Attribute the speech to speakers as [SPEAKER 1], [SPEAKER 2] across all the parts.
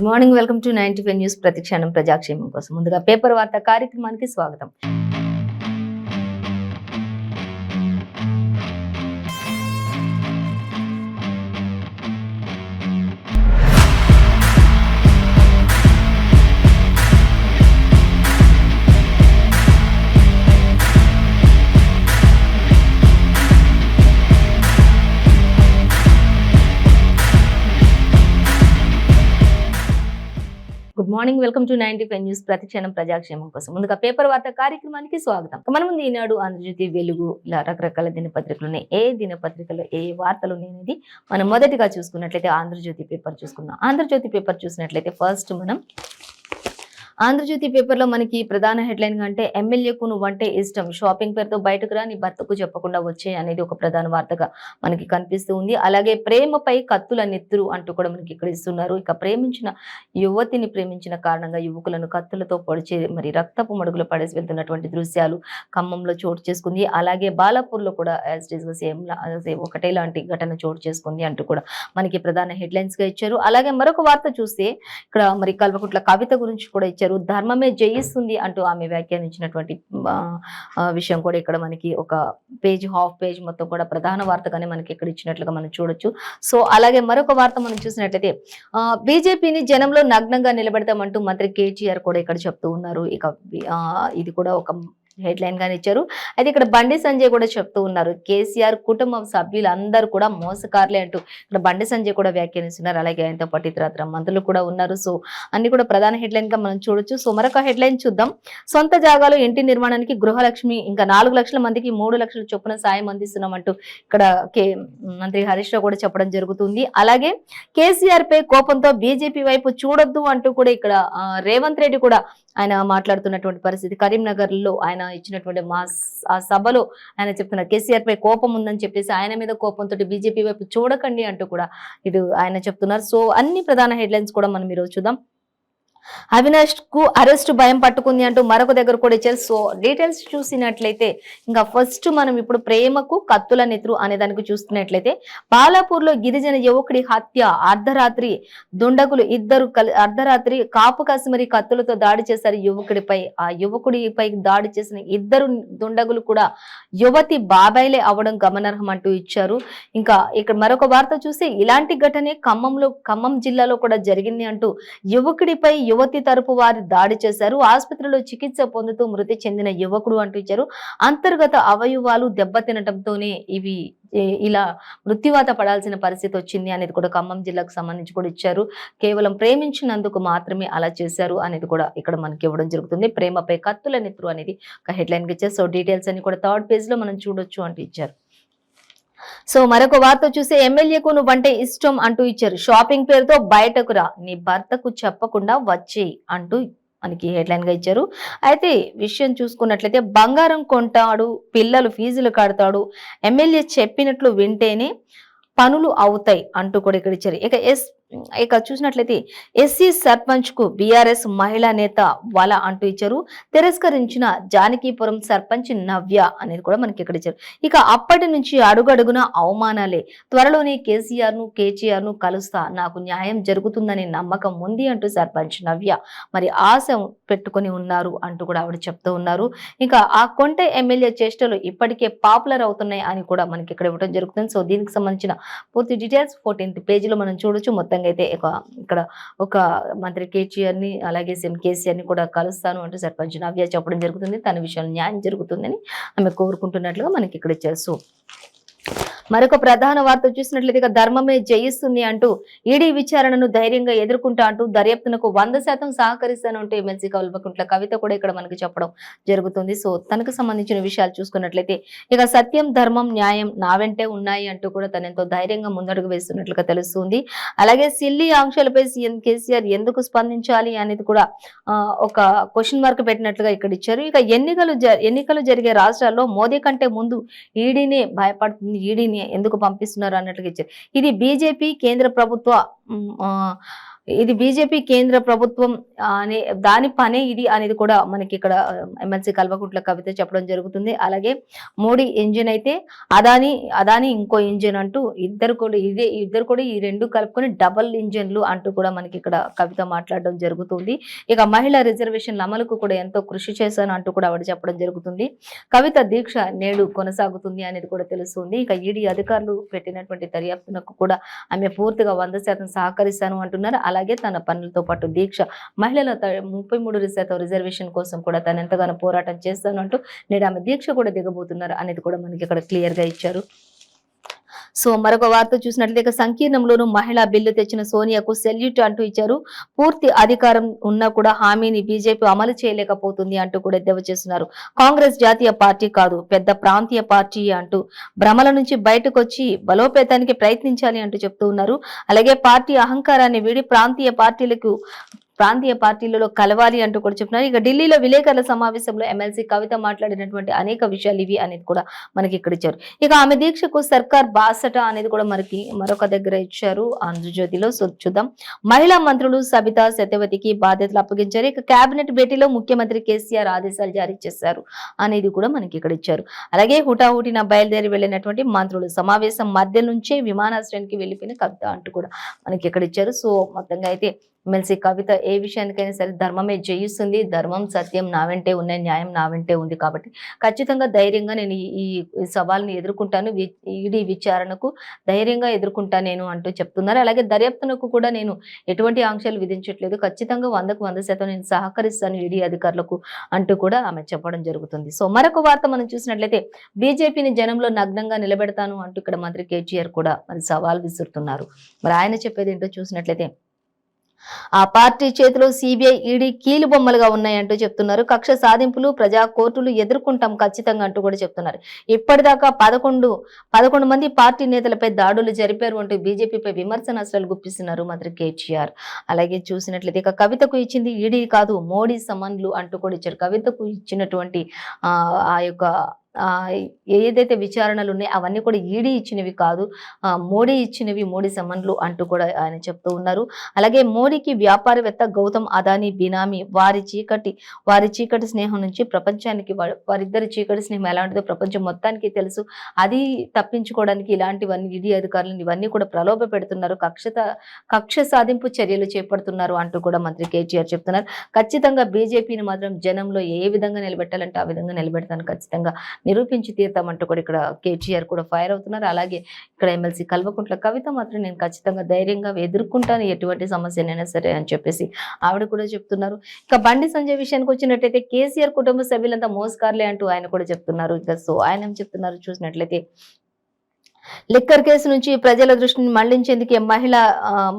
[SPEAKER 1] Good morning, welcome to 95 news. ప్రతిక్షణం ప్రజాక్షేమం కోసం. ముందుగా పేపర్ వార్త కార్యక్రమానికి స్వాగతం. Good morning, welcome to 95 news. ప్రతిక్షణం ప్రజాక్షేమం కోసం. ముందుగా పేపర్ వార్త కార్యక్రమానికి స్వాగతం. మన ముందు ఈనాడు, ఆంధ్రజ్యోతి, వెలుగు ఇలా రకరకాల దినపత్రికలు ఉన్నాయి. ఏ దినపత్రికలో ఏ వార్తలు అనేది మనం మొదటిగా చూసుకున్నట్లయితే ఆంధ్రజ్యోతి పేపర్ చూసుకుందాం. ఆంధ్రజ్యోతి పేపర్ చూసినట్లయితే ఫస్ట్ మనం ఆంధ్రజ్యోతి పేపర్ లో మనకి ప్రధాన హెడ్లైన్ గా అంటే ఎమ్మెల్యేకు నువ్వంటే ఇష్టం, షాపింగ్ పేరుతో బయటకు రా, నీ భర్తకు చెప్పకుండా వచ్చే అనేది ఒక ప్రధాన వార్తగా మనకి కనిపిస్తూ ఉంది. అలాగే ప్రేమపై కత్తుల నెత్తురు అంటూ కూడా మనకి ఇక్కడ ఇస్తున్నారు. ఇక ప్రేమించిన యువతిని ప్రేమించిన కారణంగా యువకులను కత్తులతో పొడిచే మరి రక్తపు మడుగులు పడేసి వెళ్తున్నటువంటి దృశ్యాలు ఖమ్మంలో చోటు చేసుకుంది. అలాగే బాలాపూర్ లో కూడా సేమ్ ఒకటే లాంటి ఘటన చోటు చేసుకుంది అంటూ కూడా మనకి ప్రధాన హెడ్లైన్స్ గా ఇచ్చారు. అలాగే మరొక వార్త చూస్తే ఇక్కడ మరి కల్వకుంట్ల కవిత గురించి కూడా ఇచ్చారు. ధర్మమే జయిస్తుంది అంటూ ఆమె వ్యాఖ్యానించినటువంటి విషయం కూడా ఇక్కడ మనకి ఒక పేజ్, హాఫ్ పేజ్ మొత్తం కూడా ప్రధాన వార్తగానే మనకి ఇక్కడ ఇచ్చినట్లుగా మనం చూడొచ్చు. సో అలాగే మరొక వార్త మనం చూసినట్లయితే బీజేపీని జనంలో నగ్నంగా నిలబెడతామంటూ మంత్రి కేటీఆర్ కూడా ఇక్కడ చెప్తూ ఉన్నారు. ఇక ఇది కూడా ఒక హెడ్లైన్ గానే ఇచ్చారు. అయితే ఇక్కడ బండి సంజయ్ కూడా చెప్తూ ఉన్నారు, కేసీఆర్ కుటుంబ సభ్యులందరూ కూడా మోసకారులే అంటూ ఇక్కడ బండి సంజయ్ కూడా వ్యాఖ్యానిస్తున్నారు. అలాగే ఆయనతో పాటు ఇతర మంత్రులు కూడా ఉన్నారు. సో అన్ని కూడా ప్రధాన హెడ్లైన్ గా మనం చూడొచ్చు. సో మరొక హెడ్లైన్ చూద్దాం. సొంత జాగాలో ఇంటి నిర్మాణానికి గృహలక్ష్మి ఇంకా 4 లక్షల మందికి 3 లక్షల చొప్పున సాయం అందిస్తున్నామంటూ ఇక్కడ మంత్రి హరీష్ రావు కూడా చెప్పడం జరుగుతుంది. అలాగే కేసీఆర్ పై కోపంతో బీజేపీ వైపు చూడొద్దు అంటూ కూడా ఇక్కడ రేవంత్ రెడ్డి కూడా ఆయన మాట్లాడుతున్నటువంటి పరిస్థితి. కరీంనగర్ లో ఆయన ఇచ్చినటువంటి ఆ సభలో ఆయన చెప్తున్నారు, కేసీఆర్ పై కోపం ఉందని చెప్పేసి ఆయన మీద కోపంతో బీజేపీ వైపు చూడకండి అంటూ కూడా ఇటు ఆయన చెప్తున్నారు. సో అన్ని ప్రధాన హెడ్లైన్స్ కూడా మనం ఈరోజు చూద్దాం. అవినాష్ కు అరెస్ట్ భయం పట్టుకుంది అంటూ మరొక దగ్గర కూడా ఇచ్చారు. సో డీటెయిల్స్ చూసినట్లయితే ఇంకా ఫస్ట్ మనం ఇప్పుడు ప్రేమకు కత్తుల నెత్తురు అనే దానికి చూస్తున్నట్లయితే బాలాపూర్ లో గిరిజన యువకుడి హత్య, అర్ధరాత్రి దుండగులు ఇద్దరు అర్ధరాత్రి కాపు కాసిమరి కత్తులతో దాడి చేశారు యువకుడిపై. ఆ యువకుడిపై దాడి చేసిన ఇద్దరు దుండగులు కూడా యువతి బాబాయిలే అవడం గమనార్హం అంటూ ఇచ్చారు. ఇంకా ఇక్కడ మరొక వార్త చూస్తే ఇలాంటి ఘటనే ఖమ్మం జిల్లాలో కూడా జరిగింది అంటూ యువకుడిపై యువతి తరపు వారి దాడి చేశారు. ఆసుపత్రిలో చికిత్స పొందుతూ మృతి చెందిన యువకుడు అంటూ ఇచ్చారు. అంతర్గత అవయవాలు దెబ్బతినటంతోనే ఇవి ఇలా మృత్యువాత పడాల్సిన పరిస్థితి వచ్చింది అనేది కూడా ఖమ్మం జిల్లాకు సంబంధించి కూడా ఇచ్చారు. కేవలం ప్రేమించినందుకు మాత్రమే అలా చేశారు అనేది కూడా ఇక్కడ మనకి ఇవ్వడం జరుగుతుంది. ప్రేమపై కత్తుల నెత్తురు అనేది ఒక హెడ్లైన్ ఇచ్చారు. సో డీటెయిల్స్ అన్ని కూడా 3rd పేజ్ లో మనం చూడొచ్చు అంటూ ఇచ్చారు. సో మరొక వార్త చూస్తే ఎమ్మెల్యేకు నువ్వంటే ఇష్టం అంటూ ఇచ్చారు. షాపింగ్ పేరుతో బయటకు రా, నీ భర్తకు చెప్పకుండా వచ్చేయి అంటూ మనకి హెడ్లైన్ గా ఇచ్చారు. అయితే విషయం చూసుకున్నట్లయితే బంగారం కొంటాడు, పిల్లలు ఫీజులు కడతాడు, ఎమ్మెల్యే చెప్పినట్లు వింటేనే పనులు అవుతాయి అంటూ కూడా ఇక్కడ ఇచ్చారు. ఇక చూసినట్లయితే ఎస్సీ సర్పంచ్ కు బీఆర్ఎస్ మహిళా నేత వల అంటూ ఇచ్చారు. తిరస్కరించిన జానకీపురం సర్పంచ్ నవ్య అనేది కూడా మనకి ఇక్కడ ఇచ్చారు. ఇక అప్పటి నుంచి అడుగడుగున అవమానాలే, త్వరలోనే కేసీఆర్ ను కలుస్తా, నాకు న్యాయం జరుగుతుందనే నమ్మకం ఉంది అంటూ సర్పంచ్ నవ్య మరి ఆశ పెట్టుకుని ఉన్నారు అంటూ కూడా ఆవిడ చెప్తూ ఉన్నారు. ఇంకా ఆ కొంటె ఎమ్మెల్యే చేష్టలు ఇప్పటికే పాపులర్ అవుతున్నాయి అని కూడా మనకి ఇక్కడ ఇవ్వడం జరుగుతుంది. సో దీనికి సంబంధించిన పూర్తి డీటెయిల్స్ 14th పేజీలో మనం చూడొచ్చు. మొత్తంగా అయితే ఇక్కడ ఒక మంత్రి కేటీఆర్ ని అలాగే సీఎం కేసీఆర్ ని కూడా కలుస్తాను అంటూ సర్పంచ్ నవ్య చెప్పడం జరుగుతుంది. తన విషయంలో న్యాయం జరుగుతుందని ఆమె కోరుకుంటున్నట్లుగా మనకి ఇక్కడ ఇచ్చారు. సో మరొక ప్రధాన వార్త చూసినట్లయితే ధర్మమే జయిస్తుంది అంటూ ఈడీ విచారణను ధైర్యంగా ఎదుర్కొంటా అంటూ దర్యాప్తునకు 100% సహకరిస్తాను అంటూ ఎమ్మెల్సీ కల్వకుంట్ల కవిత కూడా ఇక్కడ మనకి చెప్పడం జరుగుతుంది. సో తనకు సంబంధించిన విషయాలు చూసుకున్నట్లయితే ఇక సత్యం, ధర్మం, న్యాయం నా వెంటే ఉన్నాయి అంటూ కూడా తను ఎంతో ధైర్యంగా ముందడుగు వేస్తున్నట్లుగా తెలుస్తుంది. అలాగే సిల్లీ ఆంక్షలపై సీఎం కేసీఆర్ ఎందుకు స్పందించాలి అనేది కూడా ఒక క్వశ్చన్ మార్క్ పెట్టినట్లుగా ఇక్కడ ఇచ్చారు. ఇక ఎన్నికలు జరిగే రాష్ట్రాల్లో మోదీ కంటే ముందు ఈడీనే భయపడుతుంది, ఈడీని ఎందుకు పంపిస్తున్నారు అన్నట్లుగా ఇచ్చారు. ఇది బీజేపీ కేంద్ర ప్రభుత్వ ఇది బీజేపీ కేంద్ర ప్రభుత్వం అనే దాని పనే ఇది అనేది కూడా మనకి ఇక్కడ ఎమ్మెల్సీ కల్వకుంట్ల కవిత చెప్పడం జరుగుతుంది. అలాగే మోడీ ఇంజిన్ అయితే అదాని అదాని ఇంకో ఇంజిన్ అంటూ ఇద్దరు కూడా ఈ రెండు కలుపుకొని డబల్ ఇంజిన్లు అంటూ కూడా మనకి ఇక్కడ కవిత మాట్లాడడం జరుగుతుంది. ఇక మహిళా రిజర్వేషన్ల అమలుకు కూడా ఎంతో కృషి చేశాను అంటూ కూడా ఆవిడ చెప్పడం జరుగుతుంది. కవిత దీక్ష నేడు కొనసాగుతుంది అనేది కూడా తెలుస్తుంది. ఇక ఈడీ అధికారులు పెట్టినటువంటి దర్యాప్తునకు కూడా ఆమె పూర్తిగా 100% సహకరిస్తాను అంటున్నారు. అలాగే తన పనులతో పాటు దీక్ష మహిళల 33% రిజర్వేషన్ కోసం కూడా తను ఎంతగానో పోరాటం చేస్తాను అంటూ నేడు ఆమె దీక్ష కూడా దిగబోతున్నారు అనేది కూడా మనకి ఇక్కడ క్లియర్ గా ఇచ్చారు. సో మరొక వార్త చూసినట్లయితే సంకీర్ణంలోనూ మహిళా బిల్లు తెచ్చిన సోనియాకు సెల్యూట్ అంటూ ఇచ్చారు. పూర్తి అధికారం ఉన్నా కూడా హామీని బీజేపీ అమలు చేయలేకపోతుంది అంటూ కూడా ఎద్దేవా చేస్తున్నారు. కాంగ్రెస్ జాతీయ పార్టీ కాదు, పెద్ద ప్రాంతీయ పార్టీ అంటూ భ్రమల నుంచి బయటకు వచ్చి బలోపేతానికి ప్రయత్నించాలి అంటూ చెప్తూ ఉన్నారు. అలాగే పార్టీ అహంకారాన్ని వీడి ప్రాంతీయ పార్టీలలో కలవాలి అంటూ కూడా చెప్తున్నారు. ఇక ఢిల్లీలో విలేకరుల సమావేశంలో ఎమ్మెల్సీ కవిత మాట్లాడినటువంటి అనేక విషయాలు ఇవి అనేది కూడా మనకి ఇక్కడ ఇచ్చారు. ఇక ఆమె దీక్షకు సర్కార్ బాసట అనేది కూడా మనకి మరొక దగ్గర ఇచ్చారు ఆంధ్రజ్యోతిలో. సో చూద్దాం. మహిళా మంత్రులు సబితా సత్యవతికి బాధ్యతలు అప్పగించారు. ఇక కేబినెట్ భేటీలో ముఖ్యమంత్రి కేసీఆర్ ఆదేశాలు జారీ చేశారు అనేది కూడా మనకి ఇక్కడ ఇచ్చారు. అలాగే హుటాహుటిన బయలుదేరి వెళ్ళినటువంటి మంత్రులు సమావేశం మధ్య నుంచే విమానాశ్రయానికి వెళ్ళిపోయిన కవిత అంటూ కూడా మనకి ఇక్కడ ఇచ్చారు. సో మొత్తంగా అయితే ఎమ్మెల్సీ కవిత ఏ విషయానికైనా సరే ధర్మమే జయిస్తుంది, ధర్మం సత్యం నా వెంటే ఉన్నాయి, న్యాయం నా వెంటే ఉంది కాబట్టి ఖచ్చితంగా ధైర్యంగా నేను ఈ సవాల్ని ఎదుర్కొంటాను, ఈడీ విచారణకు ధైర్యంగా ఎదుర్కొంటాను నేను అంటూ చెప్తున్నారు. అలాగే దర్యాప్తునకు కూడా నేను ఎటువంటి ఆంక్షలు విధించట్లేదు, ఖచ్చితంగా 100% నేను సహకరిస్తాను ఈడీ అధికారులకు అంటూ కూడా ఆమె చెప్పడం జరుగుతుంది. సో మరొక వార్త మనం చూసినట్లయితే బీజేపీని జనంలో నగ్నంగా నిలబెడతాను అంటూ ఇక్కడ మంత్రి కేటీఆర్ కూడా మరి సవాల్ విసురుతున్నారు. మరి ఆయన చెప్పేది ఏంటో చూసినట్లయితే ఆ పార్టీ చేతిలో సిబిఐ ఈడీ కీలు బొమ్మలుగా ఉన్నాయంటూ చెప్తున్నారు. కక్ష సాధింపులు ప్రజా కోర్టులు ఎదుర్కొంటాం ఖచ్చితంగా అంటూ కూడా చెప్తున్నారు. ఇప్పటిదాకా 11 మంది పార్టీ నేతలపై దాడులు జరిపారు అంటూ బీజేపీపై విమర్శన అసలు గుప్పిస్తున్నారు మంత్రి కేటీఆర్. అలాగే చూసినట్లయితే ఇక కవితకు ఇచ్చింది ఈడీ కాదు మోడీ సమన్లు అంటూ కూడా ఇచ్చారు. కవితకు ఇచ్చినటువంటి ఆ యొక్క ఏదైతే విచారణలు ఉన్నాయో అవన్నీ కూడా ఈడీ ఇచ్చినవి కాదు, మోడీ ఇచ్చినవి, మోడీ సమన్లు అంటూ కూడా ఆయన చెప్తూ ఉన్నారు. అలాగే మోడీకి వ్యాపారవేత్త గౌతమ్ అదానీ బినామీ వారి చీకటి స్నేహం నుంచి ప్రపంచానికి వారిద్దరి చీకటి స్నేహం ఎలాంటిదో ప్రపంచం మొత్తానికి తెలుసు. అది తప్పించుకోవడానికి ఇలాంటివన్నీ ఈడీ అధికారులను ఇవన్నీ కూడా ప్రలోభ పెడుతున్నారు, కక్ష సాధింపు చర్యలు చేపడుతున్నారు అంటూ కూడా మంత్రి కేటీఆర్ చెప్తున్నారు. ఖచ్చితంగా బీజేపీని మాత్రం జనంలో ఏ విధంగా నిలబెట్టాలంటే ఆ విధంగా నిలబెడతాను, ఖచ్చితంగా నిరూపించి తీరుతామంటూ కూడా ఇక్కడ కేటీఆర్ కూడా ఫైర్ అవుతున్నారు. అలాగే ఇక్కడ ఎమ్మెల్సీ కల్వకుంట్ల కవిత మాత్రం నేను ఖచ్చితంగా ధైర్యంగా ఎదుర్కొంటాను ఎటువంటి సమస్యనైనా సరే అని చెప్పేసి ఆవిడ కూడా చెప్తున్నారు. ఇక బండి సంజయ్ విషయానికి వచ్చినట్లయితే కేసీఆర్ కుటుంబ సభ్యులంతా మోసకారులే అంటూ ఆయన కూడా చెప్తున్నారు. ఇక సో ఆయన ఏం చెప్తున్నారు చూసినట్లయితే లిక్కర్ కేసు నుంచి ప్రజల దృష్టిని మళ్లించేందుకే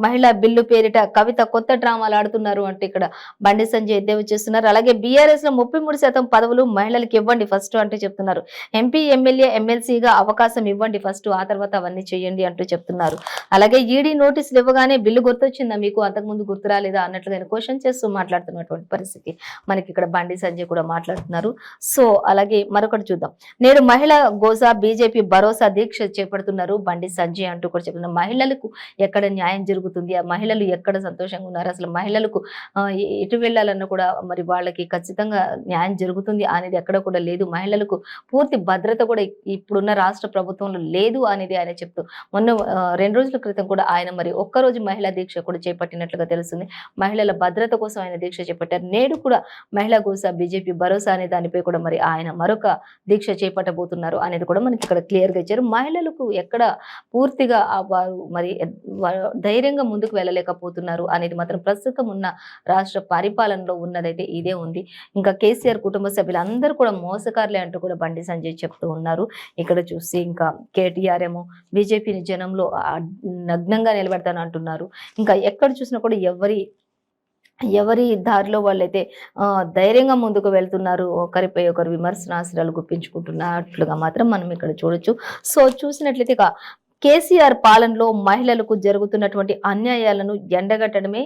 [SPEAKER 1] మహిళా బిల్లు పేరిట కవిత కొత్త డ్రామాలు ఆడుతున్నారు అంటే ఇక్కడ బండి సంజయ్ ఎద్దేవా చేస్తున్నారు. అలాగే బీఆర్ఎస్ లో 33% పదవులు మహిళలకు ఇవ్వండి ఫస్ట్ అంటూ చెప్తున్నారు. ఎంపీ ఎమ్మెల్యే ఎమ్మెల్సీగా అవకాశం ఇవ్వండి ఫస్ట్, ఆ తర్వాత అవన్నీ చేయండి అంటూ చెప్తున్నారు. అలాగే ఈడీ నోటీసులు ఇవ్వగానే బిల్లు గుర్తొచ్చిందా మీకు, అంతకుముందు గుర్తు రాలేదా అన్నట్లుగా క్వశ్చన్ చేస్తూ మాట్లాడుతున్నటువంటి పరిస్థితి మనకి ఇక్కడ బండి సంజయ్ కూడా మాట్లాడుతున్నారు. సో అలాగే మరొకటి చూద్దాం. నేడు మహిళా గోసా బీజేపీ భరోసా దీక్ష చేపడుతున్నారు బండి సంజయ్ అంటూ కూడా చెప్తున్నారు. మహిళలకు ఎక్కడ న్యాయం జరుగుతుంది, ఆ మహిళలు ఎక్కడ సంతోషంగా ఉన్నారు, అసలు మహిళలకు ఎటు వెళ్ళాలన్నా కూడా మరి వాళ్ళకి ఖచ్చితంగా న్యాయం జరుగుతుంది అనేది ఎక్కడ కూడా లేదు, మహిళలకు పూర్తి భద్రత కూడా ఇప్పుడున్న రాష్ట్ర ప్రభుత్వంలో లేదు అనేది ఆయన చెప్తూ మొన్న 2 రోజుల క్రితం కూడా ఆయన మరి ఒక్కరోజు మహిళా దీక్ష కూడా చేపట్టినట్లుగా తెలుస్తుంది. మహిళల భద్రత కోసం ఆయన దీక్ష చేపట్టారు. నేడు కూడా మహిళా గోసా బీజేపీ భరోసా అనే దానిపై కూడా మరి ఆయన మరొక దీక్ష చేపట్టబోతున్నారు అనేది కూడా మనకి ఇక్కడ క్లియర్ గా ఇచ్చారు. మహిళలకు ఎక్కడ పూర్తిగా వారు మరి ధైర్యంగా ముందుకు వెళ్ళలేకపోతున్నారు అనేది మాత్రం ప్రస్తుతం ఉన్న రాష్ట్ర పరిపాలనలో ఉన్నదైతే ఇదే ఉంది. ఇంకా కేసీఆర్ కుటుంబ సభ్యులందరూ కూడా మోసకారులే అంటూ కూడా బండి సంజయ్ చెప్తూ ఉన్నారు. ఇక్కడ చూసి ఇంకా కేటీఆర్ ఏమో బీజేపీని జనంలో నగ్నంగా నిలబెడతాను అంటున్నారు. ఇంకా ఎక్కడ చూసినా కూడా ఎవరి దారిలో వాళ్ళైతే ధైర్యంగా ముందుకు వెళ్తున్నారు, ఒకరిపై ఒకరు విమర్శనాస్త్రాలు గుప్పించుకుంటున్నట్లుగా మాత్రం మనం ఇక్కడ చూడొచ్చు. సో చూసినట్లయితే కేసీఆర్ పాలనలో మహిళలకు జరుగుతున్నటువంటి అన్యాయాలను ఎండగట్టడమే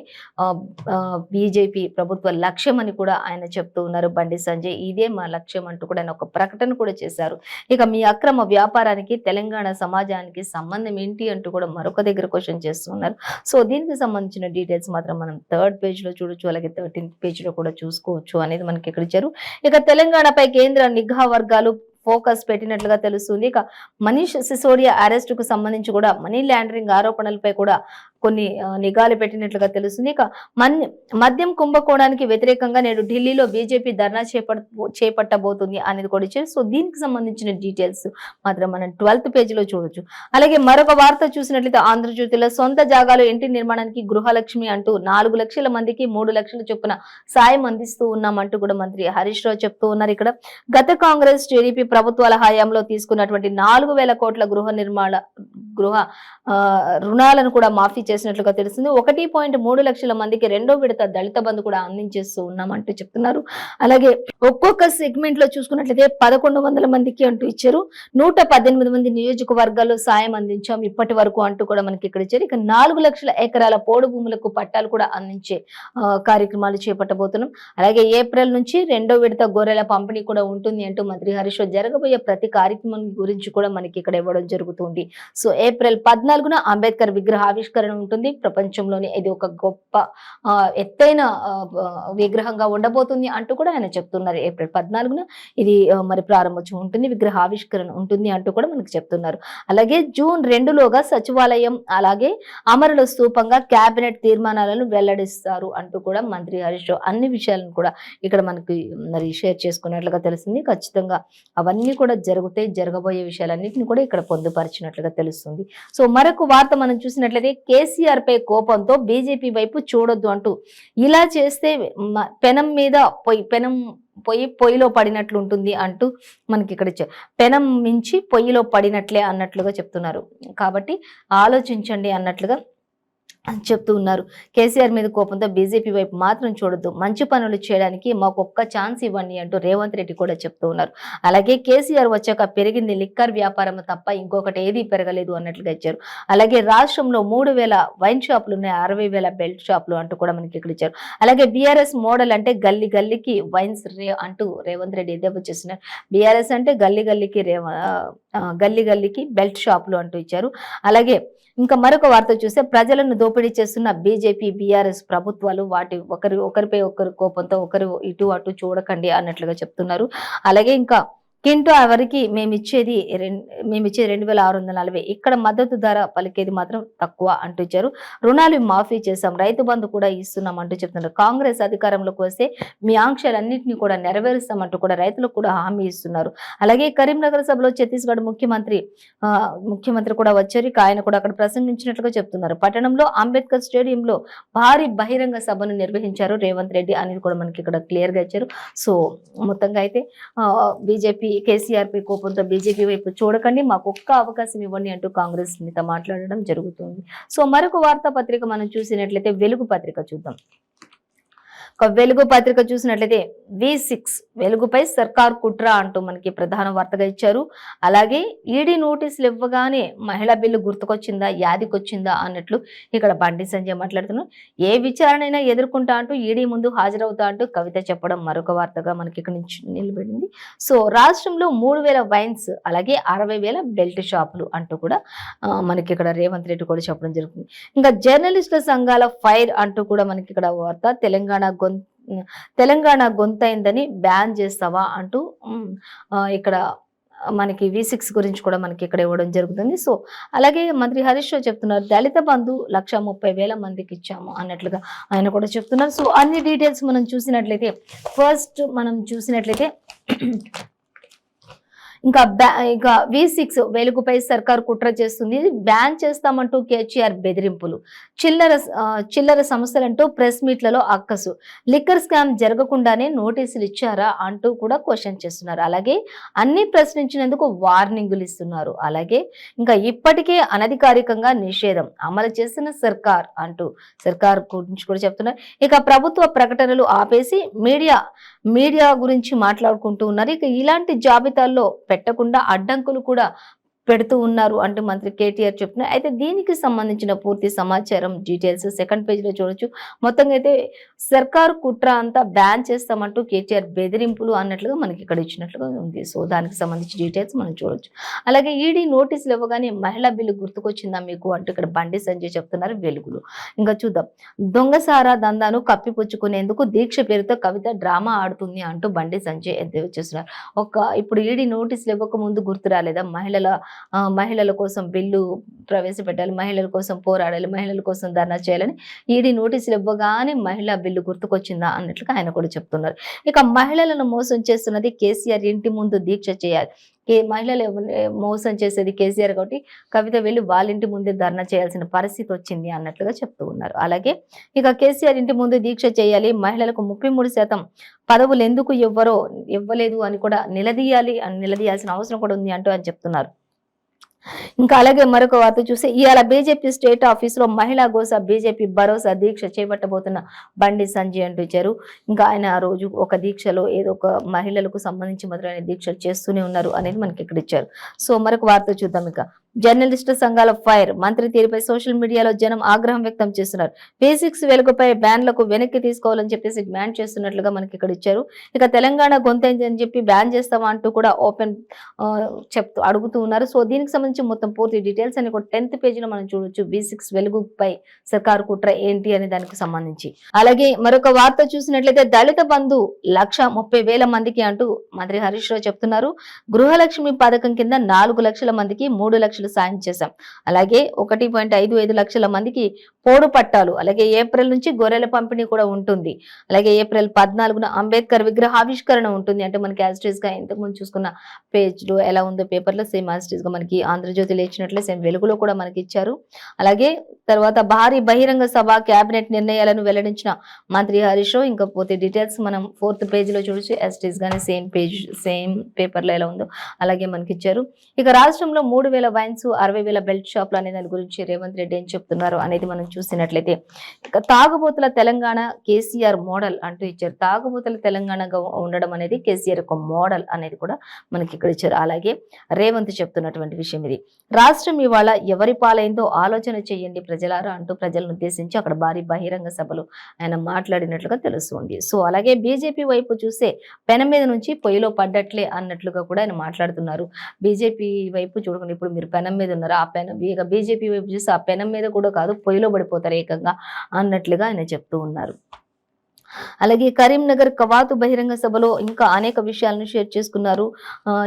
[SPEAKER 1] బీజేపీ ప్రభుత్వ లక్ష్యం అని కూడా ఆయన చెప్తూ ఉన్నారు. బండి సంజయ్ ఇదే మా లక్ష్యం అంటూ కూడా ఆయన ఒక ప్రకటన కూడా చేశారు. ఇక మీ అక్రమ వ్యాపారానికి తెలంగాణ సమాజానికి సంబంధం ఏంటి అంటూ కూడా మరొక దగ్గర క్వశ్చన్ చేస్తున్నారు. సో దీనికి సంబంధించిన డీటెయిల్స్ మాత్రం మనం 3rd పేజ్ లో చూడొచ్చు, అలాగే 13th పేజ్ లో కూడా చూసుకోవచ్చు అనేది మనకి ఇక్కడ ఇచ్చారు. ఇక తెలంగాణపై కేంద్ర నిఘా వర్గాలు ఫోకస్ పెట్టినట్లుగా తెలుస్తుంది. ఇక మనీష్ సిసోడియా అరెస్ట్ కు సంబంధించి కూడా మనీ లాండరింగ్ ఆరోపణలపై కూడా కొన్ని నిఘాలు పెట్టినట్లుగా తెలుస్తుంది. ఇక మద్యం కుంభకోణానికి వ్యతిరేకంగా నేడు ఢిల్లీలో బీజేపీ ధర్నా చేపట్టబోతుంది అనేది కూడా ఇచ్చారు. సో దీనికి సంబంధించిన డీటెయిల్స్ మాత్రం మనం 12th పేజీలో చూడొచ్చు. అలాగే మరొక వార్త చూసినట్లయితే ఆంధ్రజ్యోతిలో సొంత జాగాలు ఇంటి నిర్మాణానికి గృహలక్ష్మి అంటూ 4 లక్షల మందికి 3 లక్షల చొప్పున సాయం అందిస్తూ ఉన్నామంటూ కూడా మంత్రి హరీష్ రావు చెప్తూ ఉన్నారు. ఇక్కడ గత కాంగ్రెస్ టీడీపీ ప్రభుత్వాల హయాంలో తీసుకున్నటువంటి 4,000 కోట్ల గృహ రుణాలను కూడా మాఫీ చేసినట్లుగా తెలుస్తుంది. 1.3 లక్షల మందికి 2వ విడత దళిత బంధు కూడా అందించేస్తూ ఉన్నామంటూ చెప్తున్నారు. అలాగే ఒక్కొక్క సెగ్మెంట్ లో చూసుకున్నట్లయితే 1,100 మందికి అంటూ ఇచ్చారు. 118 మంది నియోజకవర్గాల్లో సాయం అందించాం ఇప్పటి వరకు అంటూ కూడా మనకి ఇక్కడ ఇచ్చారు. ఇక 4 లక్షల ఎకరాల పోడు భూములకు పట్టాలు కూడా అందించే కార్యక్రమాలు చేపట్టబోతున్నాం. అలాగే ఏప్రిల్ నుంచి 2వ విడత గొర్రెల పంపిణీ కూడా ఉంటుంది అంటూ మంత్రి హరీష్ జరగబోయే ప్రతి కార్యక్రమం గురించి కూడా మనకి ఇక్కడ ఇవ్వడం జరుగుతుంది. సో ఏప్రిల్ 14న అంబేద్కర్ విగ్రహ ఆవిష్కరణ ఉంటుంది. ప్రపంచంలోనే ఇది ఒక గొప్ప ఎత్తైన విగ్రహంగా ఉండబోతుంది అంటూ కూడా ఆయన చెప్తున్నారు. ఏప్రిల్ 14న ఇది మరి ప్రారంభోత్సవం ఉంటుంది, విగ్రహ ఆవిష్కరణ ఉంటుంది అంటూ కూడా మనకి చెప్తున్నారు. అలాగే జూన్ 2లోగా సచివాలయం అలాగే అమరుల స్తూపంగా కేబినెట్ తీర్మానాలను వెల్లడిస్తారు అంటూ కూడా మంత్రి హరీష్ రావు అన్ని విషయాలను కూడా ఇక్కడ మనకి మరి షేర్ చేసుకున్నట్లుగా తెలిసింది. ఖచ్చితంగా అవన్నీ కూడా జరగబోయే విషయాలన్నింటినీ కూడా ఇక్కడ పొందుపరిచినట్లుగా తెలుస్తుంది. సో మరొక వార్త మనం చూసినట్లయితే కేసీఆర్ పై కోపంతో బీజేపీ వైపు చూడొద్దు అంటూ ఇలా చేస్తే పెనం మీద పొయ్యిలో పడినట్లు ఉంటుంది అంటూ మనకి ఇక్కడ పెనం మించి పొయ్యిలో పడినట్లే అన్నట్లుగా చెప్తున్నారు. కాబట్టి ఆలోచించండి అన్నట్లుగా చెప్తూ ఉన్నారు. కేసీఆర్ మీద కోపంతో బీజేపీ వైపు మాత్రం చూడొద్దు, మంచి పనులు చేయడానికి మాకు ఒక్క ఛాన్స్ ఇవ్వండి అంటూ రేవంత్ రెడ్డి కూడా చెప్తూ ఉన్నారు. అలాగే కేసీఆర్ వచ్చాక పెరిగింది లిక్కర్ వ్యాపారం తప్ప ఇంకొకటి ఏది పెరగలేదు అన్నట్లుగా ఇచ్చారు. అలాగే రాష్ట్రంలో 3,000 వైన్ షాపులు ఉన్నాయి, 60,000 బెల్ట్ షాపులు అంటూ కూడా మనకి ఇక్కడ ఇచ్చారు. అలాగే బీఆర్ఎస్ మోడల్ అంటే గల్లీ గల్లీకి వైన్స్ అంటూ రేవంత్ రెడ్డి ఎద్దేవా చేస్తున్నారు. బీఆర్ఎస్ అంటే గల్లీ గల్లీకి బెల్ట్ షాపులు అంటూ ఇచ్చారు. అలాగే ఇంకా మరొక వార్త చూస్తే ప్రజలను దోపిడీ చేస్తున్న బీజేపీ బీఆర్ఎస్ ప్రభుత్వాలు ఒకరిపై ఒకరు కోపంతో ఒకరు ఇటు అటు చూడకండి అన్నట్లుగా చెప్తున్నారు. అలాగే ఇంకా కింటో ఎవరికి మేమిచ్చేది 2,640, ఇక్కడ మద్దతు ధర పలికేది మాత్రం తక్కువ అంటూ ఇచ్చారు. రుణాలు మాఫీ చేశాం, రైతు బంధు కూడా ఇస్తున్నాం అంటూ చెప్తున్నారు. కాంగ్రెస్ అధికారంలోకి వస్తే మీ ఆంక్షలన్నింటినీ కూడా నెరవేరుస్తామంటూ కూడా రైతులకు కూడా హామీ ఇస్తున్నారు. అలాగే కరీంనగర్ సభలో ఛత్తీస్గఢ్ ముఖ్యమంత్రి కూడా వచ్చారు. ఇక ఆయన కూడా అక్కడ ప్రసంగించినట్లుగా చెప్తున్నారు. పట్టణంలో అంబేద్కర్ స్టేడియంలో భారీ బహిరంగ సభను నిర్వహించారు రేవంత్ రెడ్డి అనేది కూడా మనకి ఇక్కడ క్లియర్ గా ఇచ్చారు. సో మొత్తంగా అయితే బీజేపీ కేసీఆర్ పై కోపంతో బీజేపీ వైపు చూడకండి, మాకు ఒక్క అవకాశం ఇవ్వండి అంటూ కాంగ్రెస్ నేత మాట్లాడడం జరుగుతుంది. సో మరొక వార్తాపత్రిక మనం చూసినట్లయితే వెలుగు పత్రిక చూద్దాం. వెలుగు పత్రిక చూసినట్లయితే V6 వెలుగుపై సర్కార్ కుట్ర అంటూ మనకి ప్రధాన వార్తగా ఇచ్చారు. అలాగే ఈడీ నోటీసులు ఇవ్వగానే మహిళా బిల్లు గుర్తుకొచ్చిందా, యాదికొచ్చిందా అన్నట్లు ఇక్కడ బండి సంజయ్ మాట్లాడుతున్నారు. ఏ విచారణైనా ఎదుర్కొంటా అంటూ ఈడీ ముందు హాజరవుతా అంటూ కవిత చెప్పడం మరొక వార్తగా మనకి ఇక్కడ నుంచి నిలబడింది. సో రాష్ట్రంలో 3,000 వైన్స్ అలాగే 60,000 బెల్ట్ షాపులు అంటూ కూడా మనకి ఇక్కడ రేవంత్ రెడ్డి కూడా చెప్పడం జరుగుతుంది. ఇంకా జర్నలిస్టుల సంఘాల ఫైర్ అంటూ కూడా మనకి ఇక్కడ వార్త. తెలంగాణ గొంతైందని బ్యాన్ చేస్తావా అంటూ ఇక్కడ మనకి V6 గురించి కూడా మనకి ఇక్కడ ఇవ్వడం జరుగుతుంది. సో అలాగే మంత్రి హరీష్ రావు చెప్తున్నారు, దళిత బంధు 130,000 మందికి ఇచ్చాము అన్నట్లుగా ఆయన కూడా చెప్తున్నారు. సో అన్ని డీటెయిల్స్ మనం చూసినట్లయితే ఫస్ట్ మనం చూసినట్లయితే ఇంకా V6 వెలుగుపై సర్కార్ కుట్ర చేస్తుంది, బ్యాన్ చేస్తామంటూ కేసీఆర్ బెదిరింపులు, చిల్లర సంస్థలంటూ ప్రెస్ మీట్లలో అక్కసు, లిక్కర్ స్కామ్ జరగకుండానే నోటీసులు ఇచ్చారా అంటూ కూడా క్వశ్చన్ చేస్తున్నారు. అలాగే అన్ని ప్రశ్నించినందుకు వార్నింగులు ఇస్తున్నారు. అలాగే ఇంకా ఇప్పటికే అనధికారికంగా నిషేధం అమలు చేసిన సర్కార్ గురించి కూడా చెప్తున్నారు. ఇక ప్రభుత్వ ప్రకటనలు ఆపేసి మీడియా గురించి మాట్లాడుకుంటూ ఉన్నారు. ఇక ఇలాంటి జాబితాల్లో పెట్టకుండా అడ్డంకులు కూడా పెడుతూ ఉన్నారు అంటూ మంత్రి కేటీఆర్ చెప్తున్నారు. అయితే దీనికి సంబంధించిన పూర్తి సమాచారం డీటెయిల్స్ సెకండ్ పేజ్‌లో చూడొచ్చు. మొత్తంగా అయితే సర్కారు కుట్ర అంతా బ్యాన్ చేస్తామంటూ కేటీఆర్ బెదిరింపులు అన్నట్లుగా మనకి ఇక్కడ ఇచ్చినట్లుగా ఉంది. సో దానికి సంబంధించి డీటెయిల్స్ మనం చూడొచ్చు. అలాగే ఈడీ నోటీసులు ఇవ్వగానే మహిళా బిల్లు గుర్తుకొచ్చిందా మీకు అంటూ ఇక్కడ బండి సంజయ్ చెప్తున్నారు వెలుగులు. ఇంకా చూద్దాం. దొంగసారా దందాను కప్పిపుచ్చుకునేందుకు దీక్ష పేరుతో కవిత డ్రామా ఆడుతుంది అంటూ బండి సంజయ్ ఎద్దేవా చేస్తున్నారు. ఇప్పుడు ఈడీ నోటీసులు ఇవ్వక ముందు గుర్తు రాలేదా మహిళల కోసం బిల్లు ప్రవేశపెట్టాలి, మహిళల కోసం పోరాడాలి, మహిళల కోసం ధర్నా చేయాలని ఈడీ నోటీసులు ఇవ్వగానే మహిళా బిల్లు గుర్తుకొచ్చిందా అన్నట్లుగా ఆయన కూడా చెప్తున్నారు. ఇక మహిళలను మోసం చేస్తున్నది కేసీఆర్, ఇంటి ముందు దీక్ష చేయాలి. మహిళలు మోసం చేసేది కేసీఆర్ కాబట్టి కవిత వెళ్ళి వాళ్ళ ఇంటి ముందే ధర్నా చేయాల్సిన పరిస్థితి వచ్చింది అన్నట్లుగా చెప్తూ ఉన్నారు. అలాగే ఇక కేసీఆర్ ఇంటి ముందు దీక్ష చేయాలి, మహిళలకు 33% పదవులు ఎందుకు ఇవ్వలేదు అని కూడా నిలదీయాల్సిన అవసరం కూడా ఉంది అంటూ ఆయన చెప్తున్నారు. ఇంకా అలాగే మరొక వార్త చూస్తే ఇవాళ బీజేపీ స్టేట్ ఆఫీసులో మహిళా గోస బీజేపీ భరోసా దీక్ష చేపట్టబోతున్న బండి సంజయ్ అంటూ ఇచ్చారు. ఇంకా ఆయన ఆ రోజు ఒక దీక్షలో ఏదో ఒక మహిళలకు సంబంధించి మాత్రమే దీక్షలు చేస్తూనే ఉన్నారు అనేది మనకి ఇక్కడ ఇచ్చారు. సో మరొక వార్త చూద్దాం. ఇక జర్నలిస్టు సంఘాల ఫైర్, మంత్రి తీరుపై సోషల్ మీడియాలో జనం ఆగ్రహం వ్యక్తం చేస్తున్నారు. P6 వెలుగుపై బ్యాన్లకు వెనక్కి తీసుకోవాలని చెప్పేసి డిమాండ్ చేస్తున్నట్లుగా మనకి ఇక్కడ ఇచ్చారు. ఇక తెలంగాణ గొంతైంది అని చెప్పి బ్యాన్ చేస్తామా అంటూ కూడా ఓపెన్ అడుగుతూ ఉన్నారు. సో దీనికి సంబంధించి మొత్తం పూర్తి డీటెయిల్స్ అని కూడా 10th పేజీలో మనం చూడొచ్చు. B6 వెలుగుపై సర్కారు కుట్ర ఏంటి అనే దానికి సంబంధించి. అలాగే మరొక వార్త చూసినట్లయితే దళిత బంధు 1,30,000 మందికి అంటూ మంత్రి హరీష్ రావు చెప్తున్నారు. గృహలక్ష్మి పథకం కింద 4 లక్షల మందికి 3 లక్షలు సాయం చేశాం. అలాగే 1.55 లక్షల మందికి పోడు పట్టాలు, అలాగే ఏప్రిల్ నుంచి గొర్రెల పంపిణీ కూడా ఉంటుంది. అలాగే ఏప్రిల్ 14న అంబేద్కర్ విగ్రహావిష్కరణ ఉంటుంది. అంటే మనకి యాజిటీస్ గా ఇంతకు ముందు చూసుకున్న పేజ్ లో ఎలా ఉందో పేపర్ లో సేమ్ యాజిటీస్ గా మనకి ఆంధ్రజ్యోతిలో ఇచ్చినట్లే సేమ్ వెలుగులో కూడా మనకి ఇచ్చారు. అలాగే తర్వాత భారీ బహిరంగ సభ కేబినెట్ నిర్ణయాలను వెల్లడించిన మంత్రి హరీష్ రావు. ఇంకా పోతే డీటెయిల్స్ మనం 4th పేజీలో చూడొచ్చు. యాజిటీస్ గానే సేమ్ పేపర్ లో ఎలా ఉందో అలాగే మనకి ఇచ్చారు. ఇక రాష్ట్రంలో 3,000 వైన్స్ 60,000 బెల్ట్ షాపులు అనే దాని గురించి రేవంత్ రెడ్డి ఏం చెప్తున్నారు అనేది మనం చూసినట్లయితే ఇక తాగుబోతుల తెలంగాణ కేసీఆర్ మోడల్ అంటూ ఇచ్చారు. తాగుబోతుల తెలంగాణగా ఉండడం అనేది కేసీఆర్ ఒక మోడల్ అనేది కూడా మనకి ఇక్కడ ఇచ్చారు. అలాగే రేవంత్ చెప్తున్నటువంటి విషయం ఇది. రాష్ట్రం ఇవాళ ఎవరి పాలైందో ఆలోచన చేయండి ప్రజలారా అంటూ ప్రజలను ఉద్దేశించి అక్కడ భారీ బహిరంగ సభలు ఆయన మాట్లాడినట్లుగా తెలుస్తుంది. సో అలాగే బీజేపీ వైపు చూస్తే పెనం మీద నుంచి పొయ్యిలో పడ్డట్లే అన్నట్లుగా కూడా ఆయన మాట్లాడుతున్నారు. బీజేపీ వైపు చూడకుండా ఇప్పుడు మీరు పెనం మీద ఉన్నారు, ఆ పెనం ఇక బీజేపీ వైపు చూస్తే ఆ పెనం మీద కూడా కాదు పొయ్యిలో పడిపోతారు ఏకంగా అన్నట్లుగా ఆయన చెప్తూ ఉన్నారు. అలాగే కరీంనగర్ కవాతు బహిరంగ సభలో ఇంకా అనేక విషయాలను షేర్ చేసుకున్నారు.